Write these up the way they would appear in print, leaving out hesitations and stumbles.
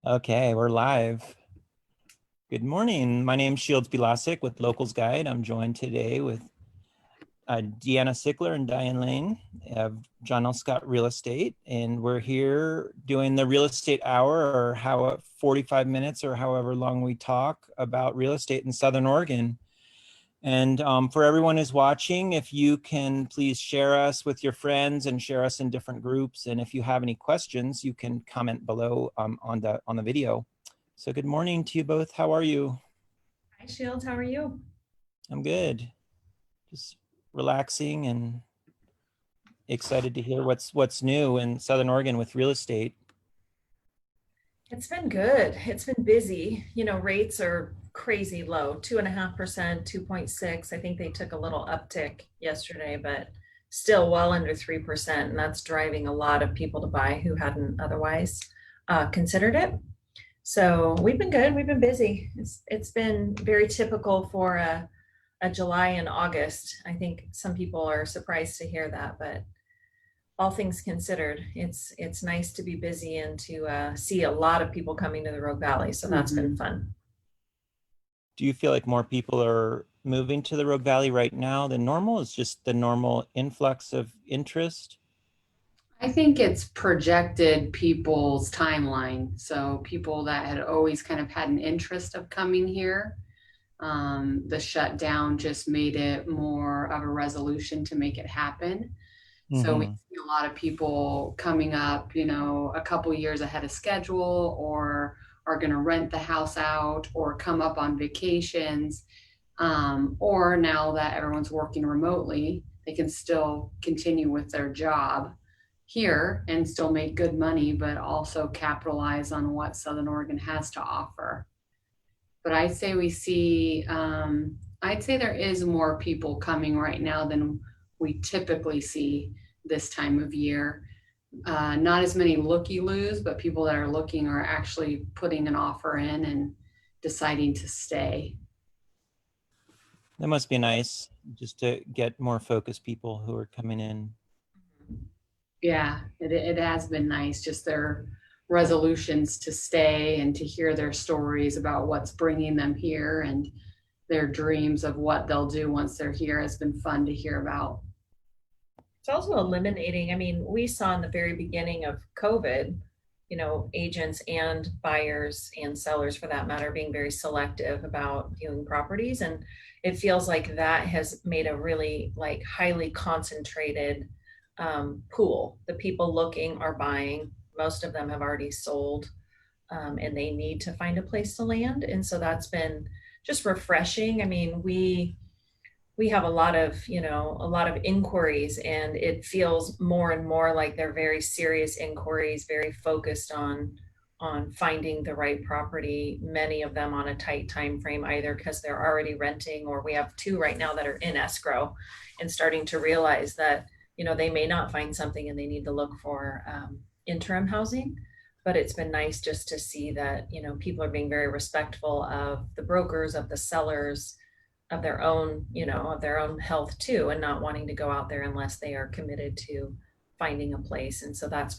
Okay, we're live. Good morning. My name's Shields Bilasic with Locals Guide. I'm joined today with DeAnna and Dyan Lane of John L. Scott Real Estate. And we're here doing the real estate hour, or 45 minutes or however long we talk about real estate in Southern Oregon. And for everyone who's watching, if you can please share us with your friends and share us in different groups. And if you have any questions, you can comment below on the video. So good morning to you both. How are you? Hi, Shields. How are you? I'm good. Just relaxing and excited to hear what's new in Southern Oregon with real estate. It's been good. It's been busy. Rates are crazy low, 2.5%, 2.6. I think they took a little uptick yesterday, but still well under 3%. And that's driving a lot of people to buy who hadn't otherwise considered it. So we've been good. We've been busy. It's been very typical for a July and August. I think some people are surprised to hear that, but all things considered, it's nice to be busy and to see a lot of people coming to the Rogue Valley. So that's been fun. Do you feel like more people are moving to the Rogue Valley right now than normal? It's just the normal influx of interest? I think it's projected people's timeline. So people that had always kind of had an interest of coming here, the shutdown just made it more of a resolution to make it happen. So we see a lot of people coming up, a couple years ahead of schedule, or are going to rent the house out or come up on vacations. Or now that everyone's working remotely, they can still continue with their job here and still make good money, but also capitalize on what Southern Oregon has to offer. But I'd say there is more people coming right now than we typically see this time of year. Not as many looky-loos, but people that are looking are actually putting an offer in and deciding to stay. That must be nice, just to get more focused people who are coming in. Yeah, it has been nice, just their resolutions to stay and to hear their stories about what's bringing them here and their dreams of what they'll do once they're here has been fun to hear about. It's also eliminating, we saw in the very beginning of COVID, agents and buyers and sellers for that matter being very selective about viewing properties. And it feels like that has made a really highly concentrated pool. The people looking are buying. Most of them have already sold, and they need to find a place to land. And so that's been just refreshing. We have a lot of inquiries, and it feels more and more like they're very serious inquiries, very focused on finding the right property, many of them on a tight time frame, either because they're already renting, or we have two right now that are in escrow and starting to realize that they may not find something and they need to look for interim housing. But it's been nice just to see that people are being very respectful of the brokers, of the sellers, of their own health too, and not wanting to go out there unless they are committed to finding a place. And so it's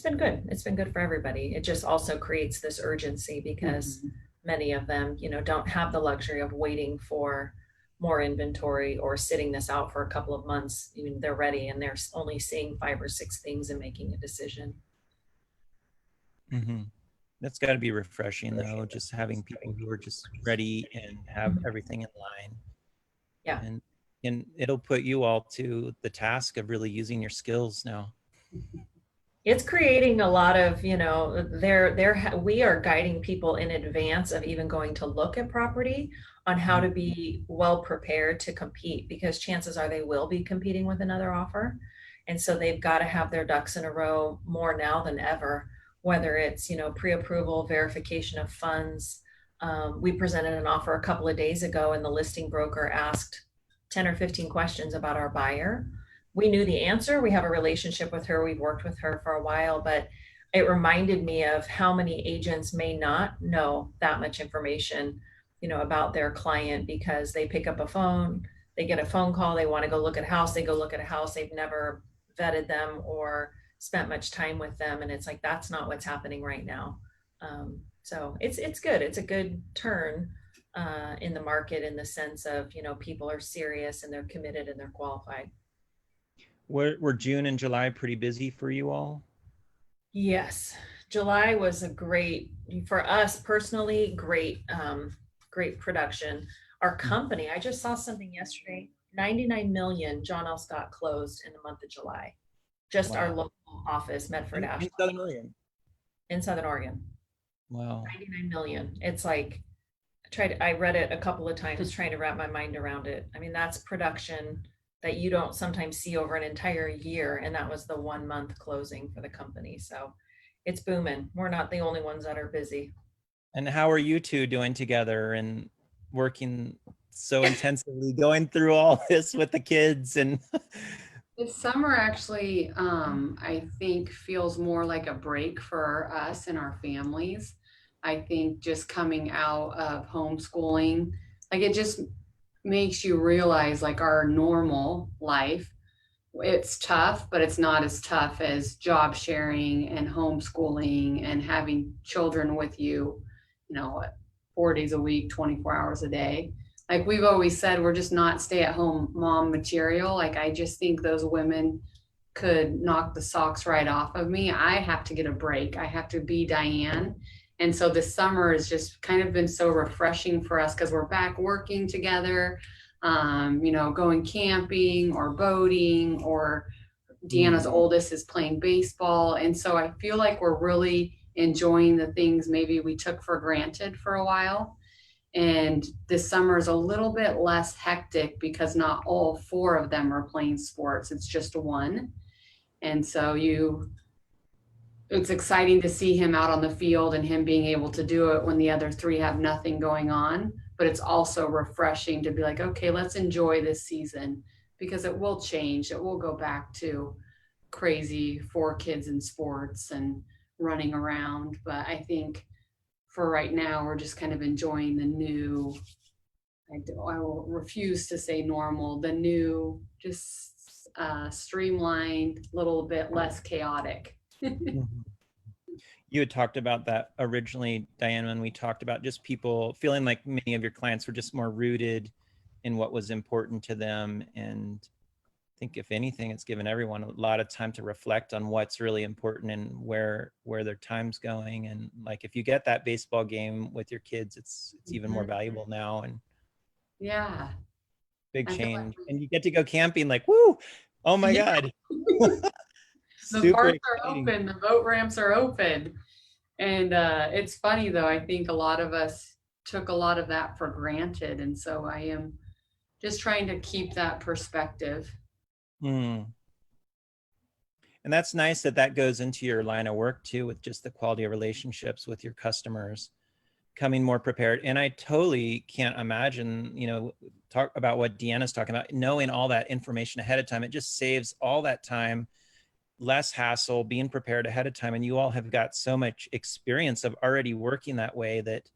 been good. It's been good for everybody. It just also creates this urgency because many of them don't have the luxury of waiting for more inventory or sitting this out for a couple of months. They're ready and they're only seeing 5 or 6 things and making a decision. That's got to be refreshing, though, just having people who are just ready and have everything in line. Yeah. And it'll put you all to the task of really using your skills now. It's creating a lot of, we are guiding people in advance of even going to look at property on how to be well prepared to compete, because chances are they will be competing with another offer. And so they've got to have their ducks in a row more now than ever, whether it's, pre-approval, verification of funds. We presented an offer a couple of days ago and the listing broker asked 10 or 15 questions about our buyer. We knew the answer. We have a relationship with her. We've worked with her for a while, but it reminded me of how many agents may not know that much information, about their client, because they pick up a phone, they get a phone call, they want to go look at a house, they go look at a house, they've never vetted them or spent much time with them. And it's like, that's not what's happening right now. So it's good. It's a good turn in the market in the sense of, people are serious and they're committed and they're qualified. Were June and July pretty busy for you all? Yes, July was a great, for us personally, great production. Our company, I just saw something yesterday, 99 million John L. Scott closed in the month of July. Just our Wow. local office, Medford, In Ashland, Southern Oregon. in Southern Oregon. Wow. 99 million. It's like, I read it a couple of times trying to wrap my mind around it. I mean, that's production that you don't sometimes see over an entire year. And that was the 1 month closing for the company. So it's booming. We're not the only ones that are busy. And how are you two doing together and working so intensively, going through all this with the kids? And This summer actually, I think feels more like a break for us and our families. I think just coming out of homeschooling, like it just makes you realize like our normal life, it's tough, but it's not as tough as job sharing and homeschooling and having children with you, 4 days a week, 24 hours a day. Like we've always said, we're just not stay at home mom material. Like I just think those women could knock the socks right off of me. I have to get a break. I have to be Diane. And so this summer has just kind of been so refreshing for us because we're back working together, going camping or boating, or DeAnna's oldest is playing baseball. And so I feel like we're really enjoying the things maybe we took for granted for a while. And this summer is a little bit less hectic because not all four of them are playing sports. It's just one. And so it's exciting to see him out on the field and him being able to do it when the other three have nothing going on. But it's also refreshing to be like, okay, let's enjoy this season because it will change. It will go back to crazy 4 kids in sports and running around. But I think for right now, we're just kind of enjoying the new, I will refuse to say normal, the new, just streamlined, little bit less chaotic. you had talked about that originally, Diane, when we talked about just people feeling like many of your clients were just more rooted in what was important to them. And I think if anything, it's given everyone a lot of time to reflect on what's really important and where their time's going. And like, if you get that baseball game with your kids, it's even more valuable now. And yeah, big I feel like change. And you get to go camping, like, woo, oh my God. the Super parks are exciting. open, the boat ramps are open. And it's funny though, I think a lot of us took a lot of that for granted. And so I am just trying to keep that perspective. And that's nice that that goes into your line of work too, with just the quality of relationships with your customers, coming more prepared. And I totally can't imagine, talk about what DeAnna's talking about, knowing all that information ahead of time. It just saves all that time, less hassle, being prepared ahead of time. And you all have got so much experience of already working that way that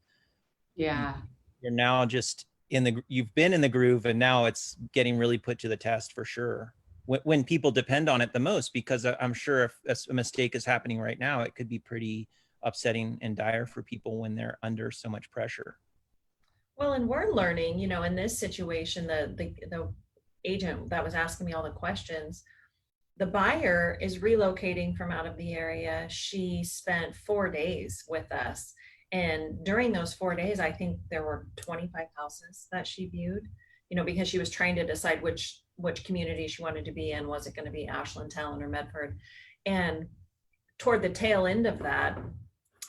Yeah. you're now just you've been in the groove, and now it's getting really put to the test for sure. When people depend on it the most, because I'm sure if a mistake is happening right now, it could be pretty upsetting and dire for people when they're under so much pressure. Well, and we're learning, in this situation, the agent that was asking me all the questions, the buyer is relocating from out of the area. She spent 4 days with us. And during those 4 days, I think there were 25 houses that she viewed, because she was trying to decide which community she wanted to be in. Was it going to be Ashland, Talon, or Medford? And toward the tail end of that,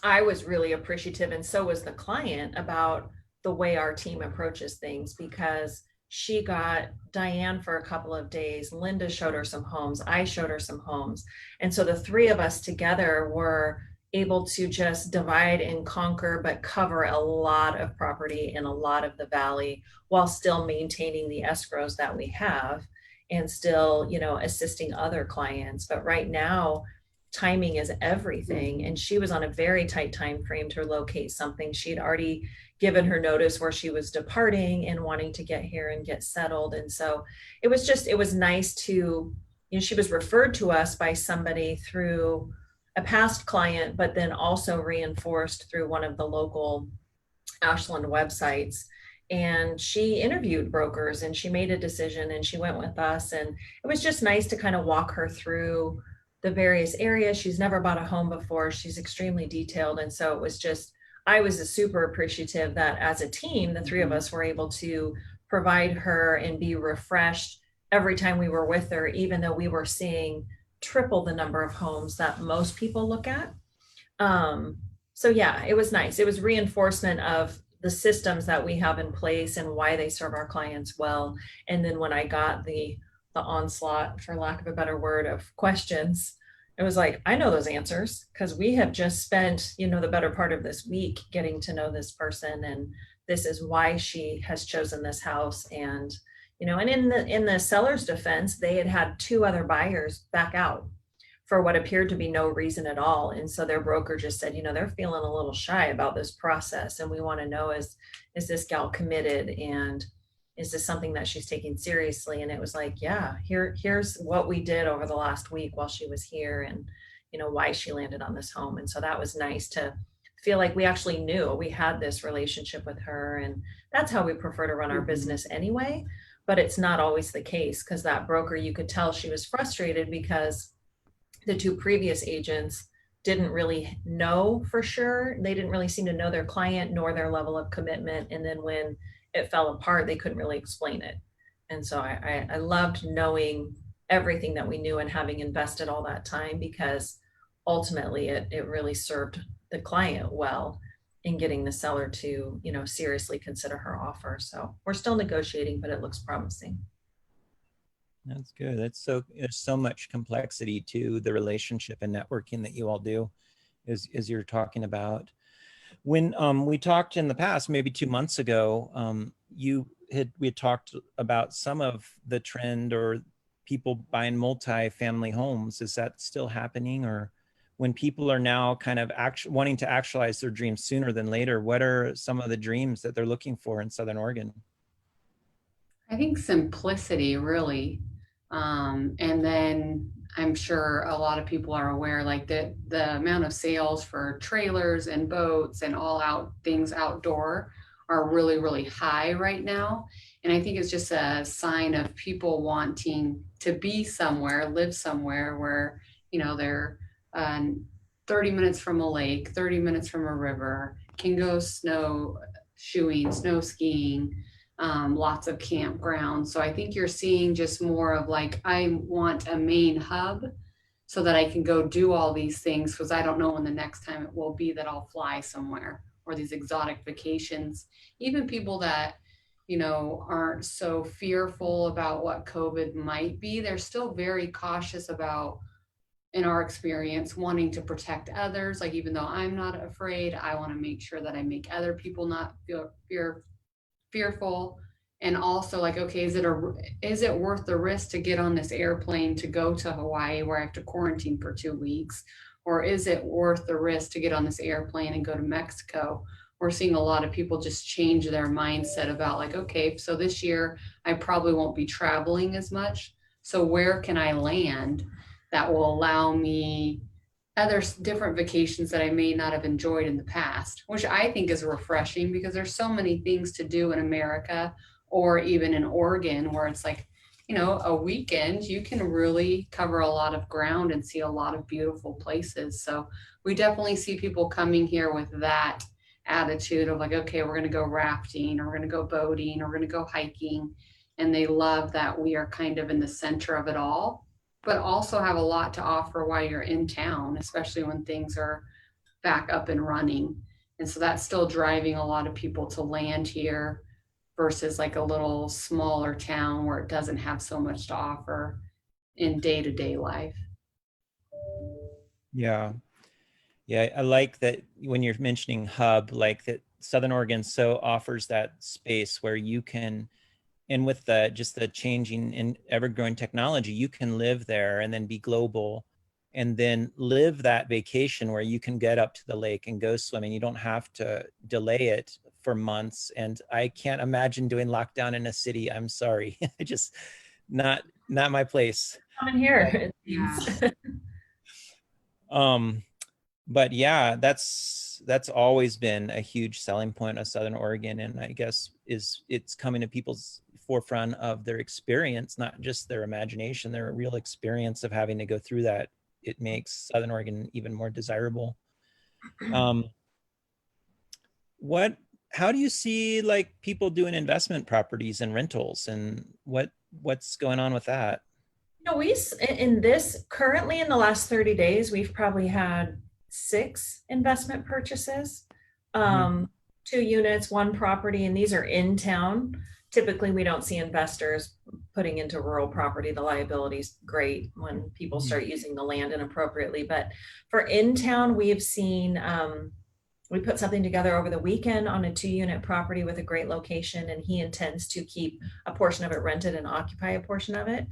I was really appreciative, and so was the client, about the way our team approaches things, because she got Diane for a couple of days. Linda showed her some homes. I showed her some homes. And so the three of us together were able to just divide and conquer, but cover a lot of property in a lot of the valley while still maintaining the escrows that we have and still, assisting other clients. But right now, timing is everything. And she was on a very tight time frame to locate something. She'd already given her notice where she was departing and wanting to get here and get settled. And so it was nice to, she was referred to us by somebody through a past client, but then also reinforced through one of the local Ashland websites. And she interviewed brokers and she made a decision and she went with us. And it was just nice to kind of walk her through the various areas. She's never bought a home before. She's extremely detailed. And so it was just, I was super appreciative that as a team, the three of us were able to provide her and be refreshed every time we were with her, even though we were seeing triple the number of homes that most people look at. So yeah, it was nice. It was reinforcement of the systems that we have in place and why they serve our clients well. And then when I got the onslaught, for lack of a better word, of questions, it was like, I know those answers because we have just spent, the better part of this week getting to know this person, and this is why she has chosen this house. And and in the seller's defense, they had had two other buyers back out for what appeared to be no reason at all. And so their broker just said, they're feeling a little shy about this process. And we want to know, is this gal committed? And is this something that she's taking seriously? And it was like, yeah, here's what we did over the last week while she was here, and, why she landed on this home. And so that was nice to feel like we actually knew we had this relationship with her. And that's how we prefer to run our business anyway. But it's not always the case, because that broker, you could tell she was frustrated because the two previous agents didn't really know for sure. They didn't really seem to know their client nor their level of commitment. And then when it fell apart, they couldn't really explain it. And so I loved knowing everything that we knew and having invested all that time, because ultimately it really served the client well in getting the seller to, seriously consider her offer. So we're still negotiating, but it looks promising. That's good. There's so much complexity to the relationship and networking that you all do, as you're talking about. When we talked in the past, maybe 2 months ago, we had talked about some of the trend or people buying multi-family homes. Is that still happening? Or when people are now kind of wanting to actualize their dreams sooner than later, what are some of the dreams that they're looking for in Southern Oregon? I think simplicity, really. And then I'm sure a lot of people are aware, like the amount of sales for trailers and boats and all out things outdoor are really, really high right now. And I think it's just a sign of people wanting to be somewhere, live somewhere where, they're 30 minutes from a lake, 30 minutes from a river, can go snow shoeing, snow skiing, lots of campgrounds. So I think you're seeing just more of like, I want a main hub so that I can go do all these things, because I don't know when the next time it will be that I'll fly somewhere, or these exotic vacations. Even people that, aren't so fearful about what COVID might be, they're still very cautious about, in our experience, wanting to protect others. Like, even though I'm not afraid, I want to make sure that I make other people not feel fearful. And also, like, okay, is it worth the risk to get on this airplane to go to Hawaii where I have to quarantine for 2 weeks? Or is it worth the risk to get on this airplane and go to Mexico? We're seeing a lot of people just change their mindset about, like, okay, so this year I probably won't be traveling as much. So where can I land that will allow me other different vacations that I may not have enjoyed in the past, which I think is refreshing, because there's so many things to do in America, or even in Oregon, where it's like, a weekend, you can really cover a lot of ground and see a lot of beautiful places. So we definitely see people coming here with that attitude of like, okay, we're going to go rafting, or we're going to go boating, or we're going to go hiking. And they love that we are kind of in the center of it all, but also have a lot to offer while you're in town, especially when things are back up and running. And so that's still driving a lot of people to land here versus like a little smaller town where it doesn't have so much to offer in day-to-day life. Yeah. Yeah, I like that when you're mentioning hub, like that Southern Oregon so offers that space where you can, and with just the changing and ever-growing technology, you can live there and then be global, and then live that vacation where you can get up to the lake and go swimming. You don't have to delay it for months. And I can't imagine doing lockdown in a city. I'm sorry. Just not my place. Come in here. Yeah. but yeah, that's always been a huge selling point of Southern Oregon, and I guess it's coming to people's forefront of their experience, not just their imagination, their real experience of having to go through that. It makes Southern Oregon even more desirable. Um, what how do you see like people doing investment properties and rentals, and what's going on with that? No, in this currently in the last 30 days, we've probably had 6 investment purchases. Mhm. 2 units, 1 property, and these are in town. Typically, we don't see investors putting into rural property. The liability is great when people Mhm. start using the land inappropriately. But for in town, we have seen we put something together over the weekend on a 2-unit property with a great location, and he intends to keep a portion of it rented and occupy a portion of it.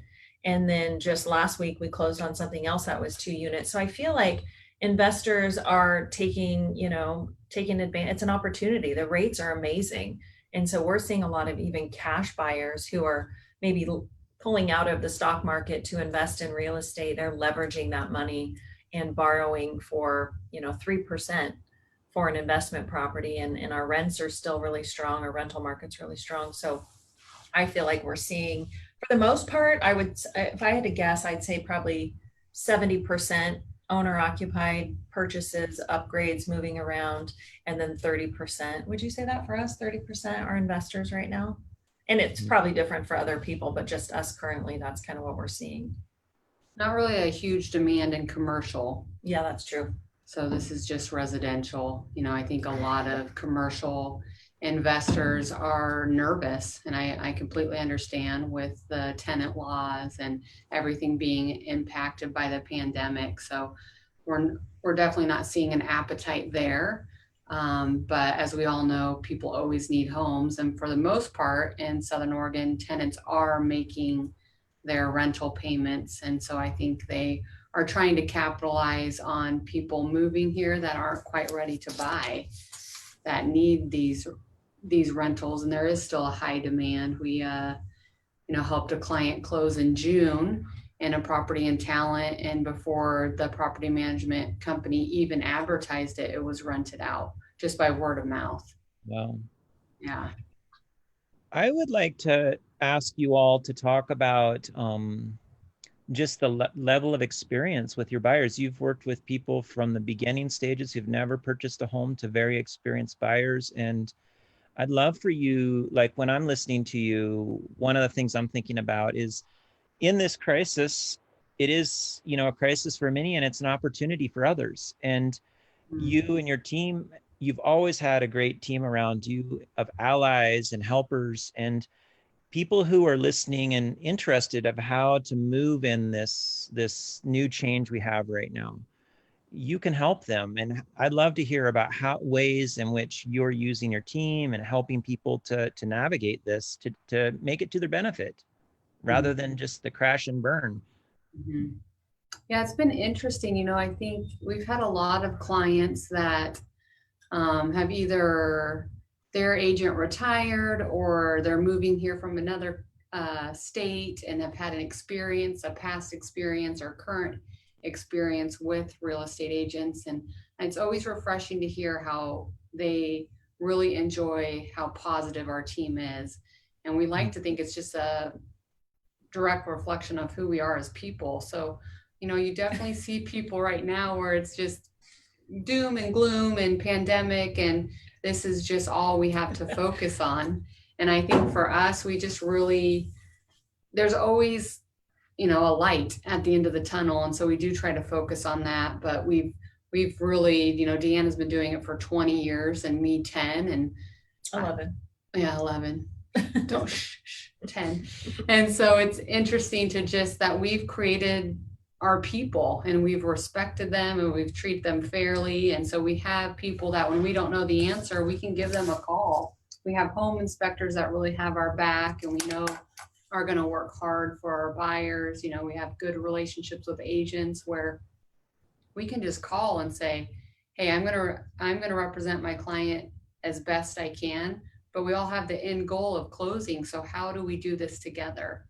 And then just last week, we closed on something else that was 2 units. So I feel like investors are taking advantage. It's an opportunity. The rates are amazing. And so we're seeing a lot of even cash buyers who are maybe pulling out of the stock market to invest in real estate. They're leveraging that money and borrowing for, 3% for an investment property. And our rents are still really strong. Our rental market's really strong. So I feel like we're seeing, for the most part, if I had to guess, I'd say probably 70% owner occupied purchases, upgrades, moving around, and then 30%. Would you say that for us? 30% are investors right now? And it's probably different for other people, but just us currently, that's kind of what we're seeing. Not really a huge demand in commercial. Yeah, that's true. So this is just residential. I think a lot of commercial investors are nervous, and I completely understand with the tenant laws and everything being impacted by the pandemic. So we're definitely not seeing an appetite there. But as we all know, people always need homes, and for the most part in Southern Oregon, tenants are making their rental payments, and so I think they are trying to capitalize on people moving here that aren't quite ready to buy, that need these rentals, and there is still a high demand. We helped a client close in June in a property in Talent, and before the property management company even advertised it, it was rented out just by word of mouth. Wow. Yeah. I would like to ask you all to talk about just the level of experience with your buyers. You've worked with people from the beginning stages who've never purchased a home to very experienced buyers. And I'd love for you, like when I'm listening to you, one of the things I'm thinking about is in this crisis, it is, a crisis for many and it's an opportunity for others. And you and your team, you've always had a great team around you of allies and helpers and people who are listening and interested of how to move in this new change we have right now. You can help them, and I'd love to hear about how ways in which you're using your team and helping people to navigate this to make it to their benefit rather than just the crash and burn. Mm-hmm. Yeah, it's been interesting. I think we've had a lot of clients that have either their agent retired or they're moving here from another state and have had a past experience or current experience with real estate agents. And it's always refreshing to hear how they really enjoy how positive our team is. And we like to think it's just a direct reflection of who we are as people. So, you definitely see people right now where it's just doom and gloom and pandemic, and this is just all we have to focus on. And I think for us, we just really, there's always, a light at the end of the tunnel. And so we do try to focus on that. But we've really, DeAnna's been doing it for 20 years and me 10 and 11. 11. Don't 10. And so it's interesting to just that we've created our people and we've respected them and we've treated them fairly. And so we have people that when we don't know the answer, we can give them a call. We have home inspectors that really have our back and we know are going to work hard for our buyers. We have good relationships with agents where we can just call and say, hey, I'm going to represent my client as best I can, but we all have the end goal of closing. So how do we do this together?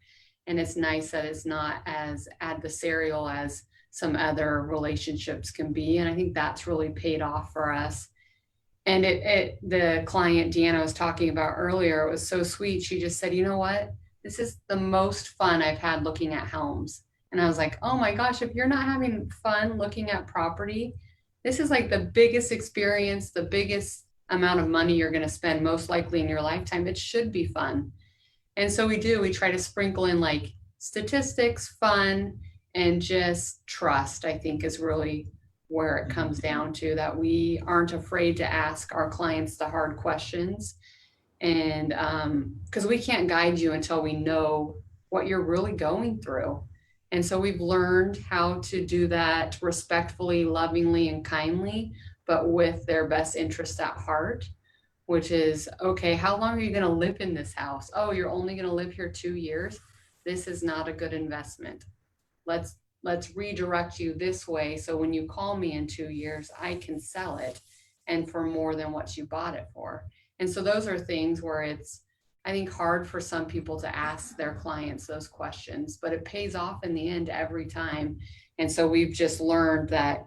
And it's nice that it's not as adversarial as some other relationships can be. And I think that's really paid off for us. And the client DeAnna was talking about earlier, it was so sweet. She just said, you know what? This is the most fun I've had looking at homes. And I was like, oh my gosh, if you're not having fun looking at property, this is like the biggest experience, the biggest amount of money you're going to spend most likely in your lifetime. It should be fun. And so we try to sprinkle in like statistics, fun, and just trust, I think is really where it comes down to, that we aren't afraid to ask our clients the hard questions. And because we can't guide you until we know what you're really going through. And so we've learned how to do that respectfully, lovingly, and kindly, but with their best interest at heart, which is, okay, how long are you going to live in this house? Oh, you're only going to live here 2 years. This is not a good investment. Let's redirect you this way. So when you call me in 2 years, I can sell it, and for more than what you bought it for. And so those are things where it's, I think, hard for some people to ask their clients those questions, but it pays off in the end every time. And so we've just learned that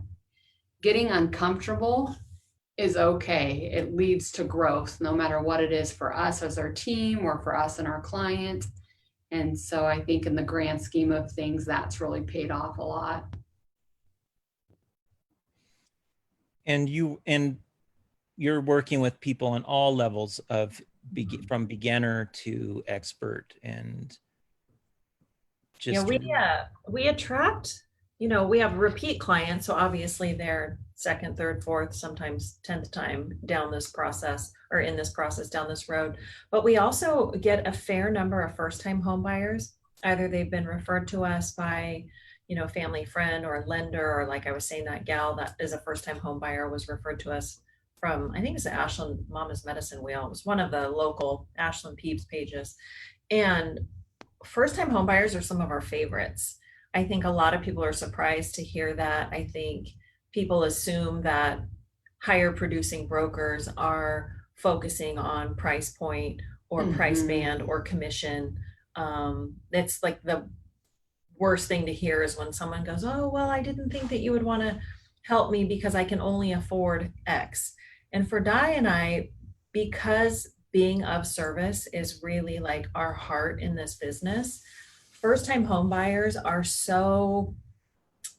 getting uncomfortable is okay. It leads to growth, no matter what it is for us as our team or for us and our client. And so I think in the grand scheme of things, that's really paid off a lot. And you're working with people on all levels of from beginner to expert, and just we attract, we have repeat clients, so obviously they're second, third, fourth, sometimes 10th time down this process, or in this process down this road. But we also get a fair number of first-time home buyers. Either they've been referred to us by family friend or lender, or like I was saying, that gal that is a first-time home buyer was referred to us from, I think it's the Ashland Mama's Medicine Wheel. It was one of the local Ashland Peeps pages. And first-time home buyers are some of our favorites. I think a lot of people are surprised to hear that. I think people assume that higher producing brokers are focusing on price point or price band or commission. It's like the worst thing to hear is when someone goes, oh, well, I didn't think that you would want to help me because I can only afford X. And for Di and I, because being of service is really like our heart in this business, first-time home buyers are so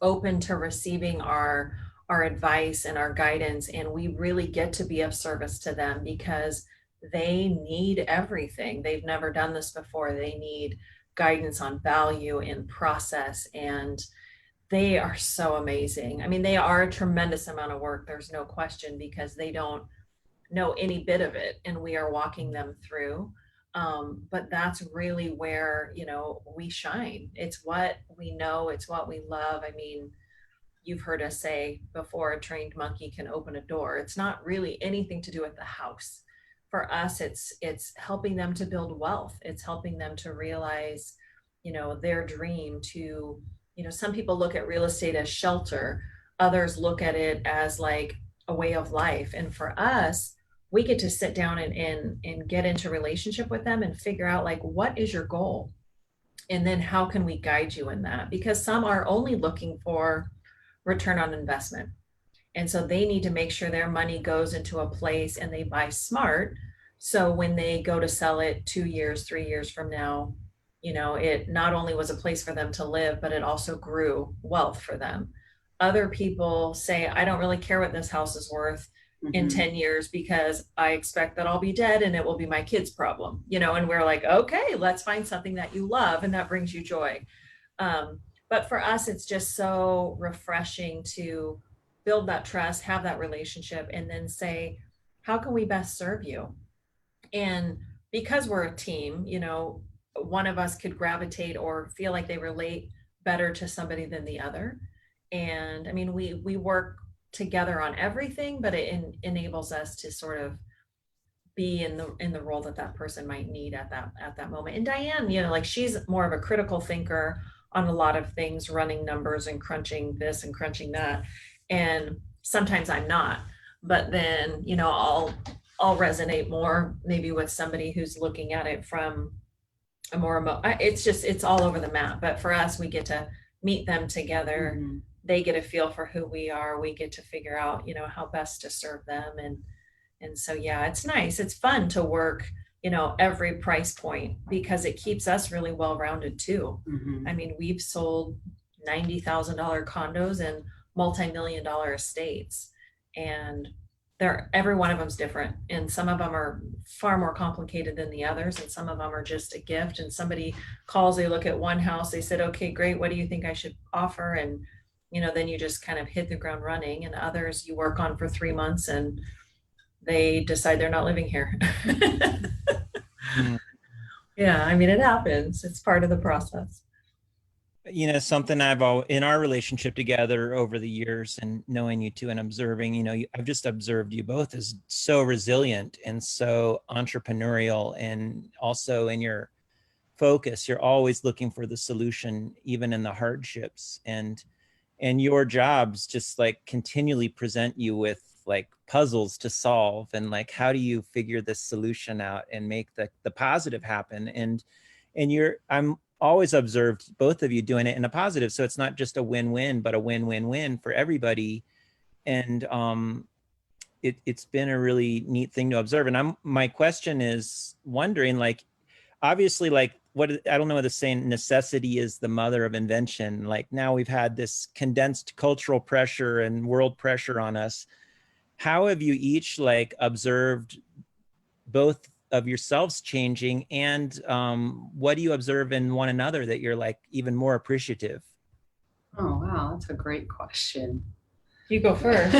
open to receiving our advice and our guidance, and we really get to be of service to them because they need everything. They've never done this before. They need guidance on value and process, and they are so amazing. I mean, they are a tremendous amount of work, there's no question, because they don't know any bit of it, and we are walking them through. But that's really where, we shine. It's what we know, it's what we love. I mean, you've heard us say before, a trained monkey can open a door. It's not really anything to do with the house. For us, it's helping them to build wealth. It's helping them to realize, their dream to, some people look at real estate as shelter. Others look at it as like a way of life. And for us, we get to sit down and get into relationship with them and figure out, like, what is your goal? And then how can we guide you in that? Because some are only looking for return on investment. And so they need to make sure their money goes into a place and they buy smart. So when they go to sell it 2 years, 3 years from now, it not only was a place for them to live, but it also grew wealth for them. Other people say, I don't really care what this house is worth in 10 years because I expect that I'll be dead and it will be my kids' problem, and we're like, okay, let's find something that you love and that brings you joy. But for us, it's just so refreshing to build that trust, have that relationship, and then say, how can we best serve you? And because we're a team, one of us could gravitate or feel like they relate better to somebody than the other. And I mean, we work together on everything, but it enables us to sort of be in the role that person might need at that moment. And Diane, like, she's more of a critical thinker on a lot of things, running numbers and crunching this and crunching that. And sometimes I'm not, but then, I'll resonate more maybe with somebody who's looking at it from a more it's all over the map. But for us, we get to meet them together, they get a feel for who we are. We get to figure out, you know, how best to serve them. And so, yeah, it's nice. It's fun to work, you know, every price point because it keeps us really well-rounded too. Mhm. I mean, we've sold $90,000 condos and multi-million-dollar estates, and every one of them's different. And some of them are far more complicated than the others. And some of them are just a gift. And somebody calls, they look at one house, they said, okay, great. What do you think I should offer? And, you know, then you just kind of hit the ground running. And others you work on for 3 months and they decide they're not living here. Mm. Yeah, I mean, it happens. It's part of the process. You know, something I've always, in our relationship together over the years and knowing you two and observing, you know, I've just observed you both as so resilient and so entrepreneurial, and also in your focus, you're always looking for the solution, even in the hardships, and your jobs just like continually present you with like puzzles to solve, and like, how do you figure this solution out and make the positive happen? And I'm always observed both of you doing it in a positive. So it's not just a win-win, but a win-win-win for everybody. And it's been a really neat thing to observe. And my question is wondering, like, obviously, like, I don't know what the saying, necessity is the mother of invention. Like, now we've had this condensed cultural pressure and world pressure on us. How have you each like observed both of yourselves changing, and what do you observe in one another that you're like even more appreciative? Oh, wow. That's a great question. You go first.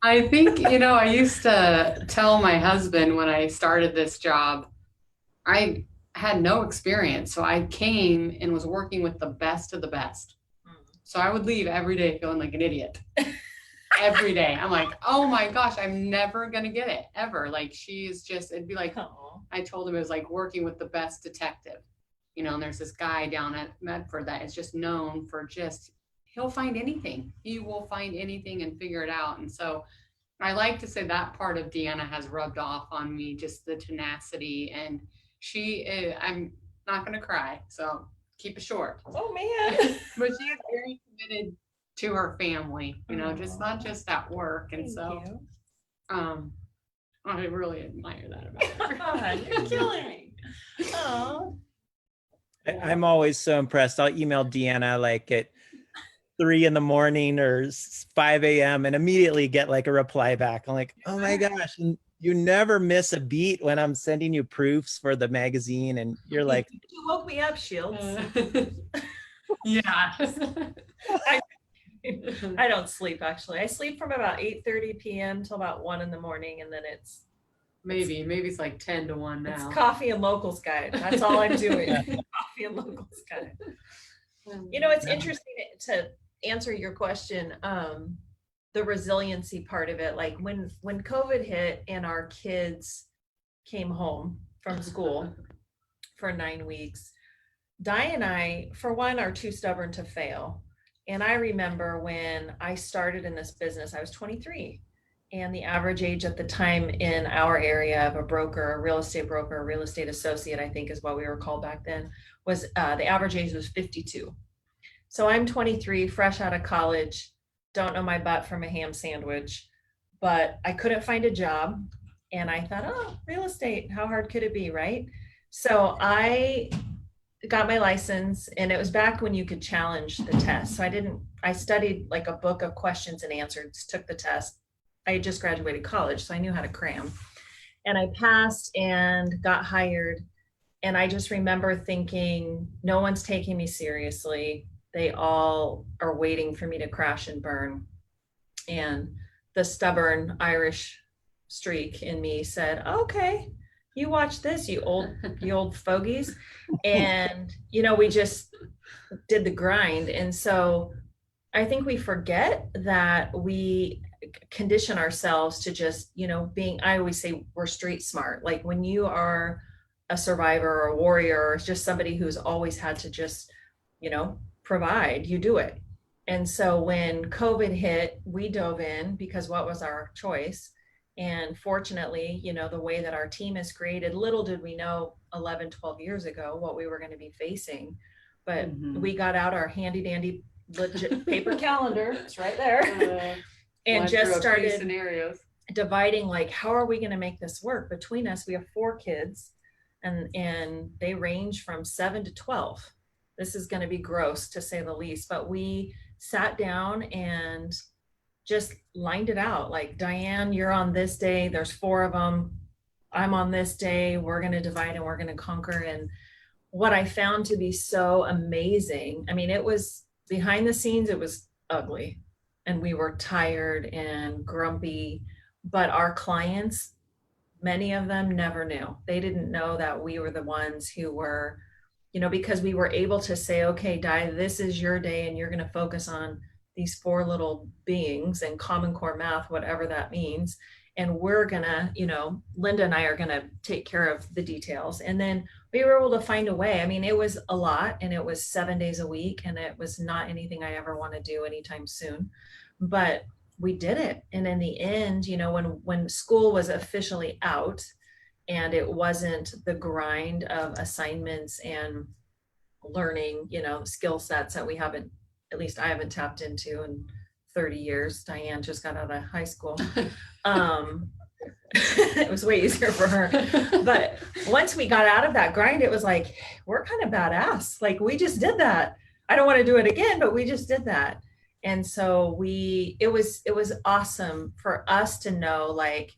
I think, you know, I used to tell my husband when I started this job, I had no experience. So I came and was working with the best of the best. So I would leave every day feeling like an idiot. Every day. I'm like, oh my gosh, I'm never going to get it ever. Like, she's just, it'd be like, I told him it was like working with the best detective, you know, and there's this guy down at Medford that is just known for just, he'll find anything. He will find anything and figure it out. And so I like to say that part of DeAnna has rubbed off on me, just the tenacity. And she is, I'm not going to cry, so keep it short. Oh man. But she is very committed to her family, you know, just not just at work. And I really admire that about her. You're killing me. Oh. I'm always so impressed. I'll email DeAnna like at 3 a.m. or 5 a.m. and immediately get like a reply back. I'm like, oh my gosh. And you never miss a beat when I'm sending you proofs for the magazine. And you're like, you woke me up, Shields. Yeah. I don't sleep actually. I sleep from about 8:30 p.m. till about 1 in the morning, and then it's maybe it's like 10 to 1 now. It's coffee and locals guide. That's all I'm doing. Coffee and locals guide. You know, it's interesting to answer your question. The resiliency part of it, like when COVID hit and our kids came home from school for 9 weeks, Di and I, for one, are too stubborn to fail. And I remember when I started in this business, I was 23. And the average age at the time in our area of a broker, a real estate broker, a real estate associate, I think is what we were called back then, was the average age was 52. So I'm 23, fresh out of college, don't know my butt from a ham sandwich, but I couldn't find a job. And I thought, oh, real estate, how hard could it be, right? So I got my license, and it was back when you could challenge the test. So I studied like a book of questions and answers, took the test. I had just graduated college, so I knew how to cram. And I passed and got hired. And I just remember thinking, no one's taking me seriously. They all are waiting for me to crash and burn. And the stubborn Irish streak in me said, okay, you watch this, you old fogies. And, you know, we just did the grind. And so I think we forget that we condition ourselves to just, you know, I always say we're street smart. Like when you are a survivor or a warrior, or just somebody who's always had to just, you know, provide, you do it. And so when COVID hit, we dove in because what was our choice? And fortunately, you know, the way that our team is created, little did we know 11, 12 years ago what we were going to be facing. But we got out our handy dandy legit paper calendar, it's right there, and Went just through a few started scenarios. dividing, like, how are we going to make this work? Between us, we have 4 kids, and they range from 7 to 12. This is going to be gross, to say the least, but we sat down and just lined it out. Like, Diane, you're on this day, there's 4 of them. I'm on this day, we're going to divide and we're going to conquer. And what I found to be so amazing, I mean, it was behind the scenes, it was ugly, and we were tired and grumpy, but our clients, many of them never knew. They didn't know that we were the ones who were, because we were able to say, okay, Di, this is your day, and you're going to focus on these 4 little beings and Common Core math, whatever that means. And we're going to, Linda and I are going to take care of the details. And then we were able to find a way. I mean, it was a lot, and it was 7 days a week, and it was not anything I ever want to do anytime soon, but we did it. And in the end, when school was officially out and it wasn't the grind of assignments and learning, skill sets that we haven't, at least I haven't tapped into in 30 years. Diane just got out of high school. It was way easier for her. But once we got out of that grind, it was like, we're kind of badass. Like, we just did that. I don't want to do it again, but we just did that. And so it was awesome for us to know, like,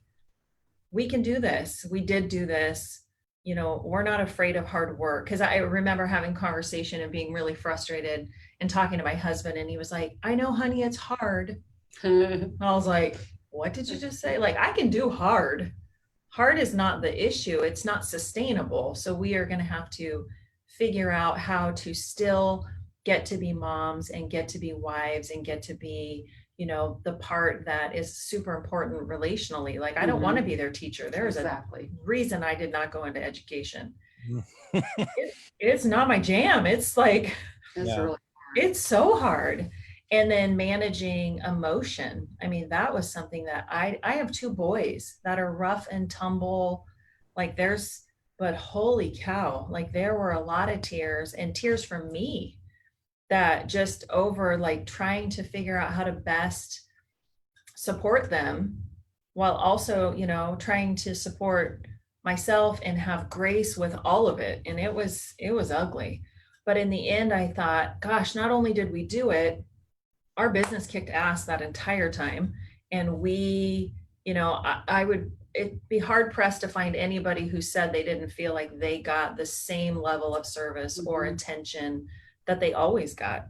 we can do this. We did do this. We're not afraid of hard work. Cause I remember having conversation and being really frustrated and talking to my husband, and he was like, I know, honey, it's hard. And I was like, what did you just say? Like, I can do hard. Hard is not the issue. It's not sustainable. So we are going to have to figure out how to still get to be moms and get to be wives and get to be, the part that is super important relationally. Like, I don't want to be their teacher. There's a reason I did not go into education. It's not my jam. It's like, it's so hard. And then managing emotion. I mean, that was something that I have 2 boys that are rough and tumble. Like, but holy cow, like, there were a lot of tears, and tears from me, that just over, like, trying to figure out how to best support them while also, trying to support myself and have grace with all of it. And it was ugly. But in the end, I thought, gosh, not only did we do it, our business kicked ass that entire time. And we, it'd be hard pressed to find anybody who said they didn't feel like they got the same level of service or attention that they always got.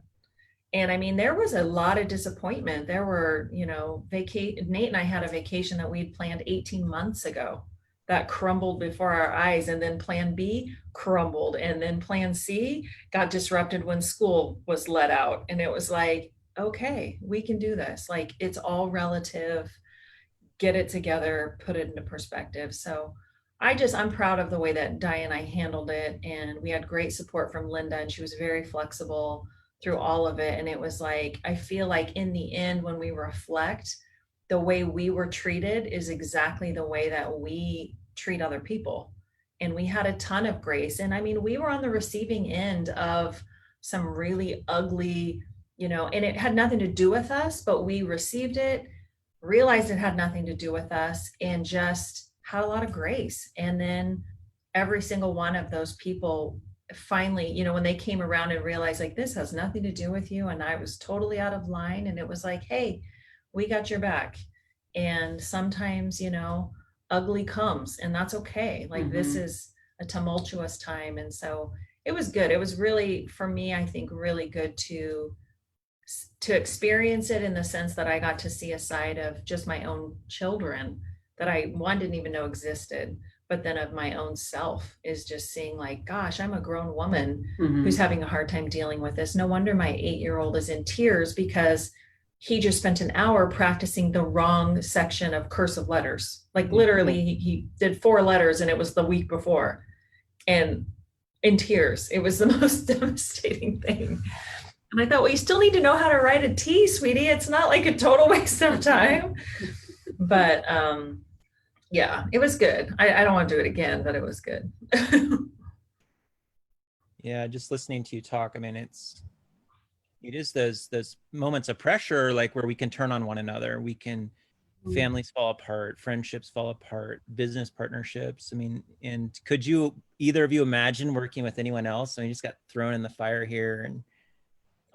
And I mean, there was a lot of disappointment. There were, Nate and I had a vacation that we'd planned 18 months ago that crumbled before our eyes. And then plan B crumbled. And then plan C got disrupted when school was let out. And it was like, okay, we can do this. Like, it's all relative. Get it together, put it into perspective. So I'm proud of the way that Dyan and I handled it. And we had great support from Linda, and she was very flexible through all of it. And it was like, I feel like in the end, when we reflect, the way we were treated is exactly the way that we treat other people. And we had a ton of grace. And I mean, we were on the receiving end of some really ugly, and it had nothing to do with us, but we received it, realized it had nothing to do with us, and just had a lot of grace. And then every single one of those people finally, when they came around and realized, like, this has nothing to do with you, and I was totally out of line, and it was like, hey, we got your back. And sometimes, ugly comes, and that's okay. Like, this is a tumultuous time. And so it was good. It was really, for me, I think, really good to experience it, in the sense that I got to see a side of just my own children that I didn't even know existed, but then of my own self, is just seeing, like, gosh, I'm a grown woman who's having a hard time dealing with this. No wonder my 8-year-old is in tears, because he just spent an hour practicing the wrong section of cursive letters. Like, literally, he did 4 letters, and it was the week before, and in tears. It was the most devastating thing. And I thought, well, you still need to know how to write a T, sweetie. It's not like a total waste of time. But yeah, it was good. I don't want to do it again, but it was good. Yeah, just listening to you talk, I mean, it's It is those moments of pressure, like where we can turn on one another. We can, families fall apart, friendships fall apart, business partnerships. I mean, and could you, either of you, imagine working with anyone else? I mean, you just got thrown in the fire here, and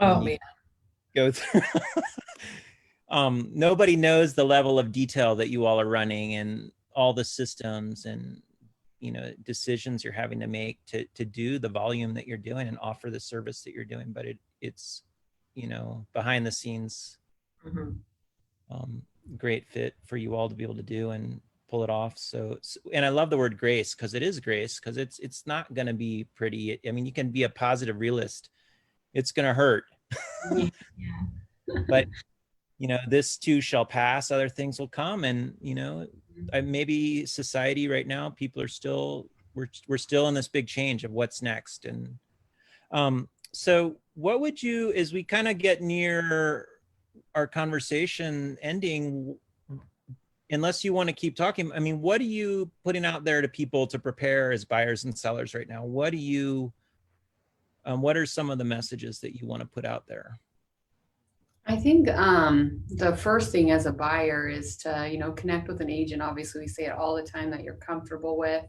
Oh, you man. go through. Nobody knows the level of detail that you all are running, and all the systems and, you know, decisions you're having to make to do the volume that you're doing and offer the service that you're doing. But it's, you know, behind the scenes, Mhm. great fit for you all to be able to do and pull it off. So and I love the word grace, because it is grace, because it's not going to be pretty. I mean, you can be a positive realist, it's going to hurt. Yeah. But, you know, this too shall pass, other things will come. And, you know, maybe society right now, people are still, we're still in this big change of what's next. And so what would you, as we kind of get near our conversation ending, unless you want to keep talking, I mean, what are you putting out there to people to prepare as buyers and sellers right now? What do you, what are some of the messages that you want to put out there? I think the first thing as a buyer is to, you know, connect with an agent. Obviously, we say it all the time that you're comfortable with.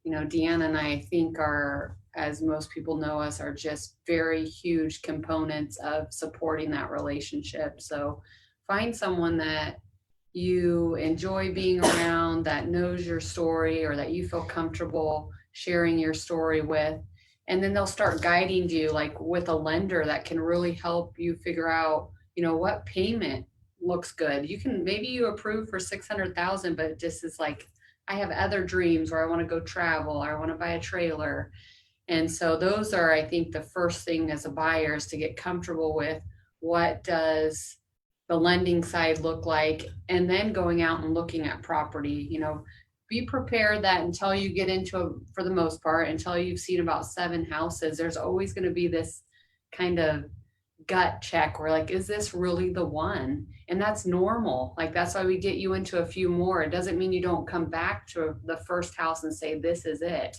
You know, DeAnna and I think are, as most people know us, are just very huge components of supporting that relationship. So find someone that you enjoy being around, that knows your story, or that you feel comfortable sharing your story with. And then they'll start guiding you, like with a lender that can really help you figure out, you know, what payment looks good. You can, maybe you approve for 600,000, but it just is like, I have other dreams where I want to go travel, or I want to buy a trailer. And so those are, I think, the first thing as a buyer is to get comfortable with what does the lending side look like, and then going out and looking at property. You know, be prepared that until you get into for the most part, until you've seen about 7 houses, there's always going to be this kind of gut check where, like, is this really the one? And that's normal. Like, that's why we get you into a few more. It doesn't mean you don't come back to the first house and say this is it,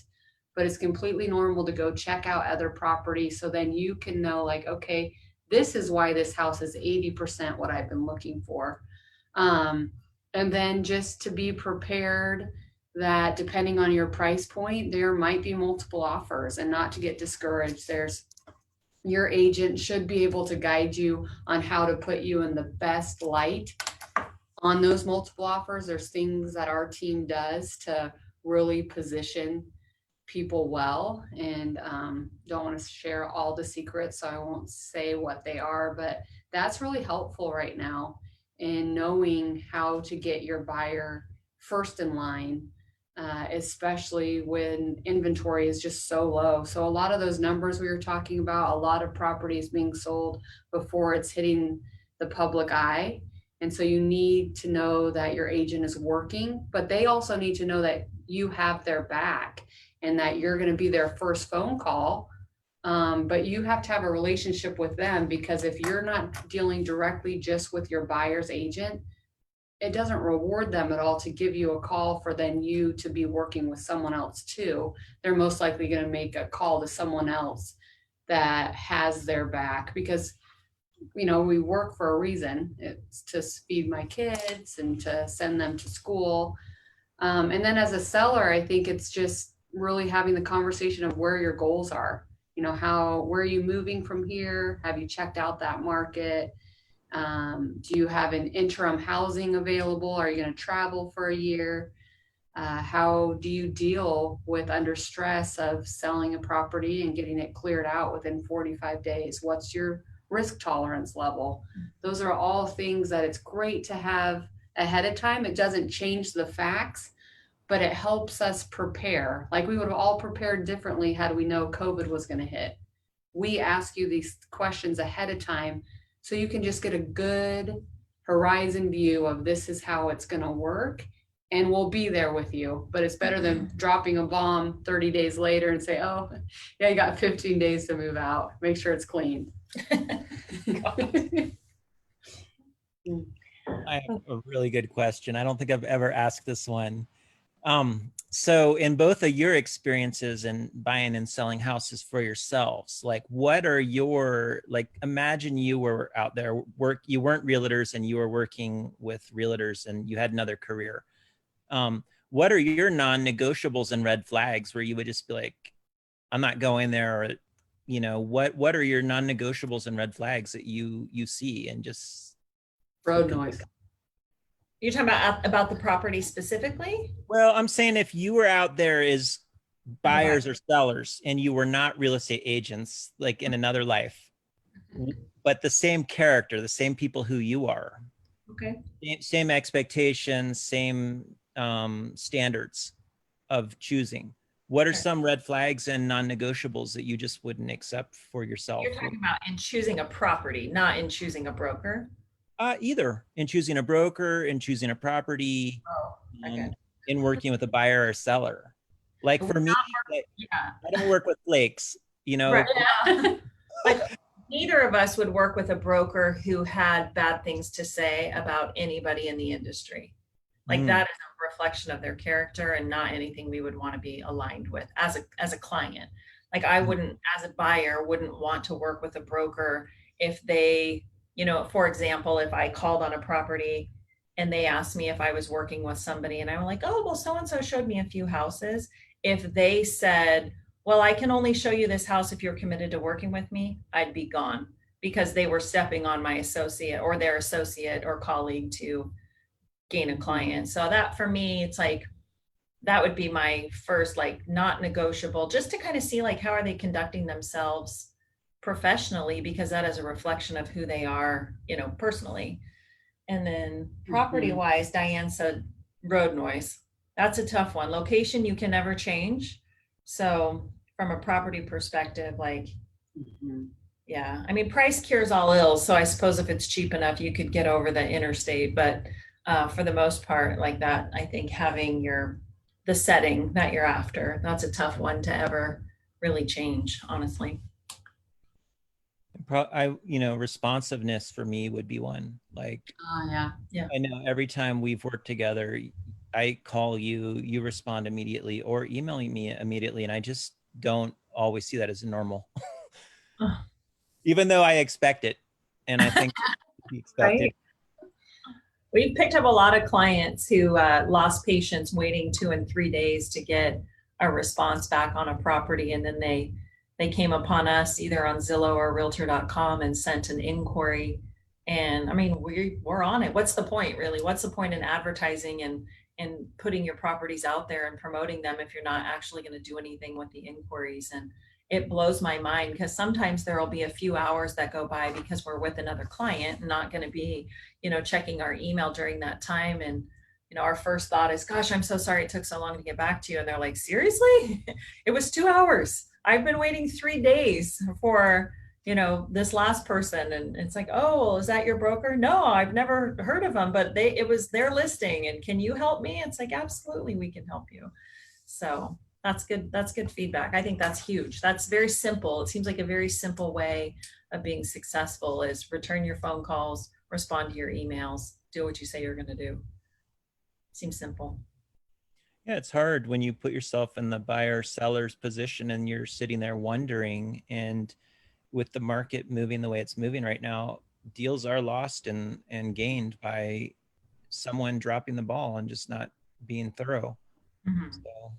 but it's completely normal to go check out other properties, so then you can know, like, okay, this is why this house is 80% what I've been looking for. And then just to be prepared that depending on your price point, there might be multiple offers, and not to get discouraged. Your agent should be able to guide you on how to put you in the best light on those multiple offers. There's things that our team does to really position people well, and don't want to share all the secrets, so I won't say what they are, but that's really helpful right now in knowing how to get your buyer first in line, especially when inventory is just so low. So a lot of those numbers we were talking about, a lot of properties being sold before it's hitting the public eye. And so you need to know that your agent is working, but they also need to know that you have their back and that you're going to be their first phone call. But you have to have a relationship with them, because if you're not dealing directly just with your buyer's agent, it doesn't reward them at all to give you a call for then you to be working with someone else too. They're most likely going to make a call to someone else that has their back, because, you know, we work for a reason. It's to feed my kids and to send them to school. And then as a seller, I think it's just really having the conversation of where your goals are. You know, where are you moving from here? Have you checked out that market? Do you have an interim housing available? Are you going to travel for a year? How do you deal with under stress of selling a property and getting it cleared out within 45 days? What's your risk tolerance level? Those are all things that it's great to have ahead of time. It doesn't change the facts, but it helps us prepare. Like, we would have all prepared differently had we know COVID was going to hit. We ask you these questions ahead of time so you can just get a good horizon view of this is how it's going to work, and we'll be there with you. But it's better than dropping a bomb 30 days later and say, oh, yeah, you got 15 days to move out. Make sure it's clean. I have a really good question. I don't think I've ever asked this one. So in both of your experiences in buying and selling houses for yourselves, like what are your, like, imagine you were out there you weren't realtors and you were working with realtors and you had another career. What are your non-negotiables and red flags where you would just be like, I'm not going there, or, you know, what are your non-negotiables and red flags that you see and just Road noise. You're talking about the property specifically? Well, I'm saying if you were out there as buyers or sellers and you were not real estate agents, like in another life, but the same character, the same people who you are, Okay. same expectations, same standards of choosing. What are Sure. some red flags and non-negotiables that you just wouldn't accept for yourself? You're talking about in choosing a property, not in choosing a broker. Either in choosing a broker, in choosing a property, Oh, okay. and in working with a buyer or seller. Like for me, Yeah. I don't work with flakes, you know. Right. Yeah. Like neither of us would work with a broker who had bad things to say about anybody in the industry. Like that is a reflection of their character and not anything we would want to be aligned with as a client. Like I wouldn't, as a buyer, wouldn't want to work with a broker if they, you know, for example, if I called on a property and they asked me if I was working with somebody and I'm like, oh, well, so-and-so showed me a few houses. If they said, well, I can only show you this house if you're committed to working with me, I'd be gone because they were stepping on my associate or their associate or colleague to gain a client. So that for me, it's like, that would be my first, like, not negotiable, just to kind of see like, how are they conducting themselves professionally, because that is a reflection of who they are, you know, personally. And then property wise, Diane said road noise. That's a tough one. Location you can never change. So from a property perspective, like, yeah, I mean, price cures all ills. So I suppose if it's cheap enough, you could get over the interstate. But for the most part, like that, I think having the setting that you're after, that's a tough one to ever really change, honestly. You know, responsiveness for me would be one. Like, Yeah. I know every time we've worked together, I call you, you respond immediately, or email me immediately, and I just don't always see that as normal, even though I expect it, and I think we expect it. We've picked up a lot of clients who lost patience waiting 2 and 3 days to get a response back on a property, and then they came upon us either on Zillow or Realtor.com and sent an inquiry. And I mean, we're on it. What's the point, really? What's the point in advertising and putting your properties out there and promoting them if you're not actually going to do anything with the inquiries? And it blows my mind because sometimes there will be a few hours that go by because we're with another client and not going to be, you know, checking our email during that time. And, you know, our first thought is, gosh, I'm so sorry it took so long to get back to you. And they're like, seriously? It was 2 hours. I've been waiting 3 days for, you know, this last person. And it's like, oh, well, is that your broker? No, I've never heard of them, but it was their listing. And can you help me? It's like, absolutely, we can help you. So that's good. That's good feedback. I think that's huge. That's very simple. It seems like a very simple way of being successful is return your phone calls, respond to your emails, do what you say you're going to do. Seems simple. Yeah, it's hard when you put yourself in the buyer seller's position and you're sitting there wondering, and with the market moving the way it's moving right now, deals are lost and gained by someone dropping the ball and just not being thorough. So,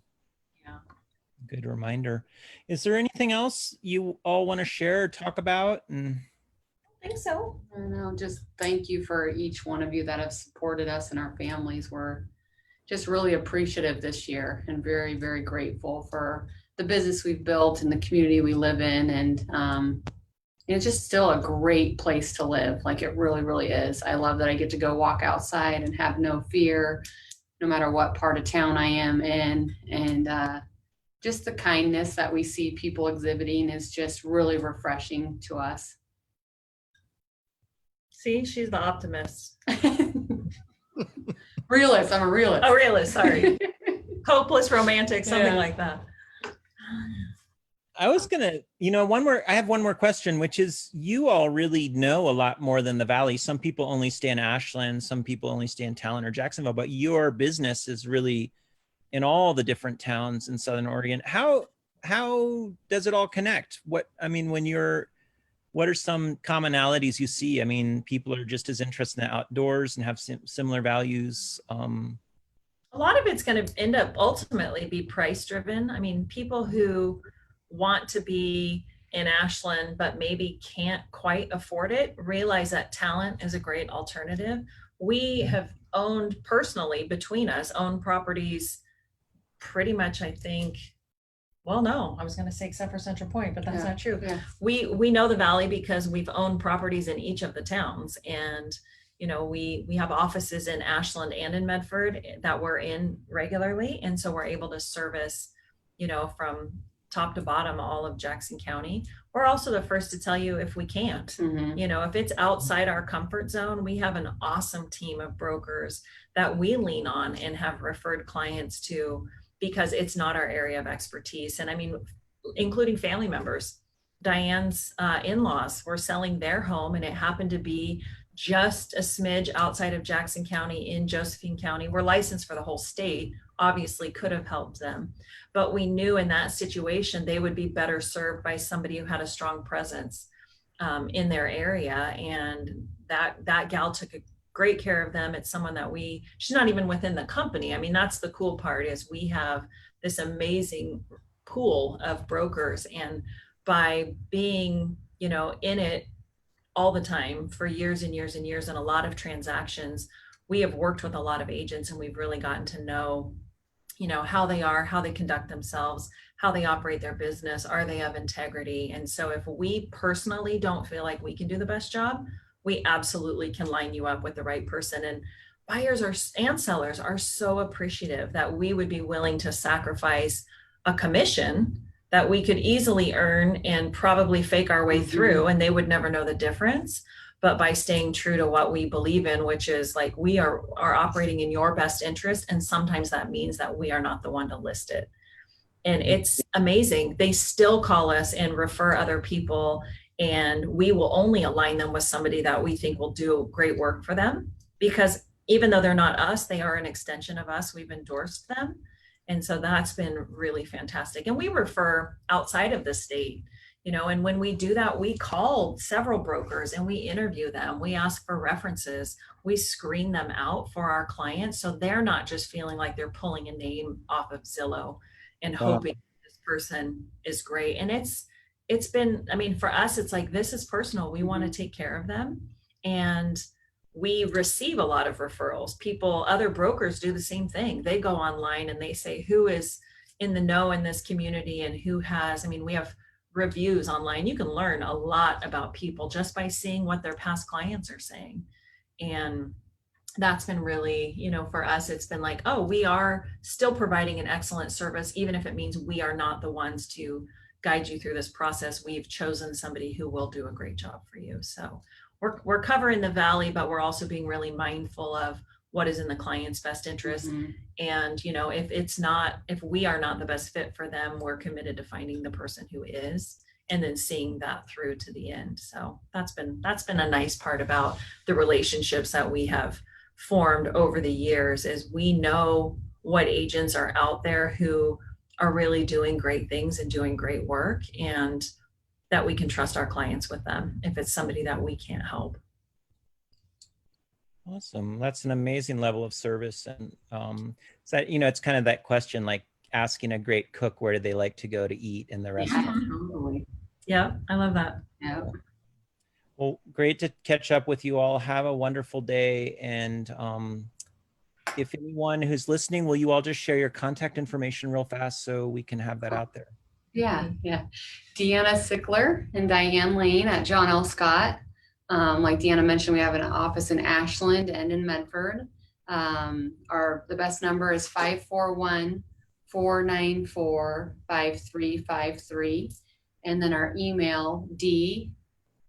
yeah, good reminder. Is there anything else you all want to share or talk about? And I think so. I don't know, just thank you for each one of you that have supported us and our families. We're just really appreciative this year and very, very grateful for the business we've built and the community we live in. And it's just still a great place to live. Like it really, really is. I love that I get to go walk outside and have no fear, no matter what part of town I am in. And just the kindness that we see people exhibiting is just really refreshing to us. See, she's the optimist. Realist. I'm a realist. Oh, realist. Sorry. Hopeless romantic, something like that. I was gonna, you know, I have one more question, which is, you all really know a lot more than the Valley. Some people only stay in Ashland, some people only stay in Talent or Jacksonville, but your business is really in all the different towns in Southern Oregon. How does it all connect? What are some commonalities you see? I mean, people are just as interested in the outdoors and have similar values. A lot of it's going to end up ultimately be price driven. I mean, people who want to be in Ashland but maybe can't quite afford it realize that talent is a great alternative. We have owned personally between us owned properties pretty much, I think. Well, no, I was going to say except for Central Point, but that's not true. Yeah. We know the Valley because we've owned properties in each of the towns, and we have offices in Ashland and in Medford that we're in regularly, and so we're able to service, from top to bottom all of Jackson County. We're also the first to tell you if we can't. Mhm. If it's outside our comfort zone, we have an awesome team of brokers that we lean on and have referred clients to because it's not our area of expertise. And I mean, including family members. Diane's in-laws were selling their home, and it happened to be just a smidge outside of Jackson County in Josephine County. We're licensed for the whole state, obviously could have helped them. But we knew in that situation, they would be better served by somebody who had a strong presence in their area. And that gal took a great care of them. It's someone that she's not even within the company. I mean, that's the cool part is we have this amazing pool of brokers. And by being, in it all the time for years and years and years and a lot of transactions, we have worked with a lot of agents, and we've really gotten to know, how they are, how they conduct themselves, how they operate their business, are they of integrity? And so if we personally don't feel like we can do the best job, we absolutely can line you up with the right person. And buyers and sellers are so appreciative that we would be willing to sacrifice a commission that we could easily earn and probably fake our way through, and they would never know the difference. But by staying true to what we believe in, which is like we are operating in your best interest, and sometimes that means that we are not the one to list it. And it's amazing. They still call us and refer other people, and we will only align them with somebody that we think will do great work for them, because even though they're not us, they are an extension of us. We've endorsed them. And so that's been really fantastic. And we refer outside of the state, and when we do that, we call several brokers and we interview them. We ask for references. We screen them out for our clients. So they're not just feeling like they're pulling a name off of Zillow and hoping this person is great. And it's been, I mean, for us, it's like, this is personal. We want to take care of them. And we receive a lot of referrals. Other brokers do the same thing. They go online and they say, who is in the know in this community and who has, we have reviews online. You can learn a lot about people just by seeing what their past clients are saying. And that's been really, for us, it's been like, oh, we are still providing an excellent service, even if it means we are not the ones to guide you through this process. We've chosen somebody who will do a great job for you. So we're covering the Valley, but we're also being really mindful of what is in the client's best interest. Mm-hmm. And, if we are not the best fit for them, we're committed to finding the person who is, and then seeing that through to the end. So that's been a nice part about the relationships that we have formed over the years, is we know what agents are out there who are really doing great things and doing great work, and that we can trust our clients with them if it's somebody that we can't help. Awesome. That's an amazing level of service. And so that, it's kind of that question, like asking a great cook, where do they like to go to eat in the restaurant? Yeah, I love that. Yeah. Well, great to catch up with you all. Have a wonderful day. And if anyone who's listening, will you all just share your contact information real fast so we can have that out there? Yeah. DeAnna Sickler and Dyan Lane at John L. Scott. Like DeAnna mentioned, we have an office in Ashland and in Medford. The best number is 541-494-5353. And then our email, D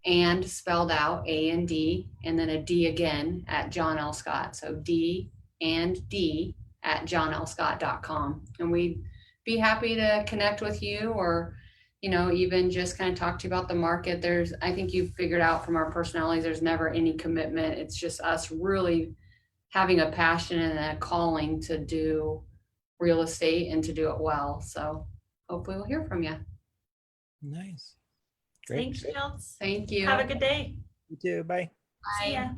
and spelled out A&D, and then a D again at John L. Scott. So D and D at johnlscott.com. And we'd be happy to connect with you, or even just kind of talk to you about the market. I think you've figured out from our personalities, there's never any commitment. It's just us really having a passion and a calling to do real estate and to do it well. So hopefully we'll hear from you. Nice. Great. Thanks, Shields. Thank you. Have a good day. You too. Bye. See ya.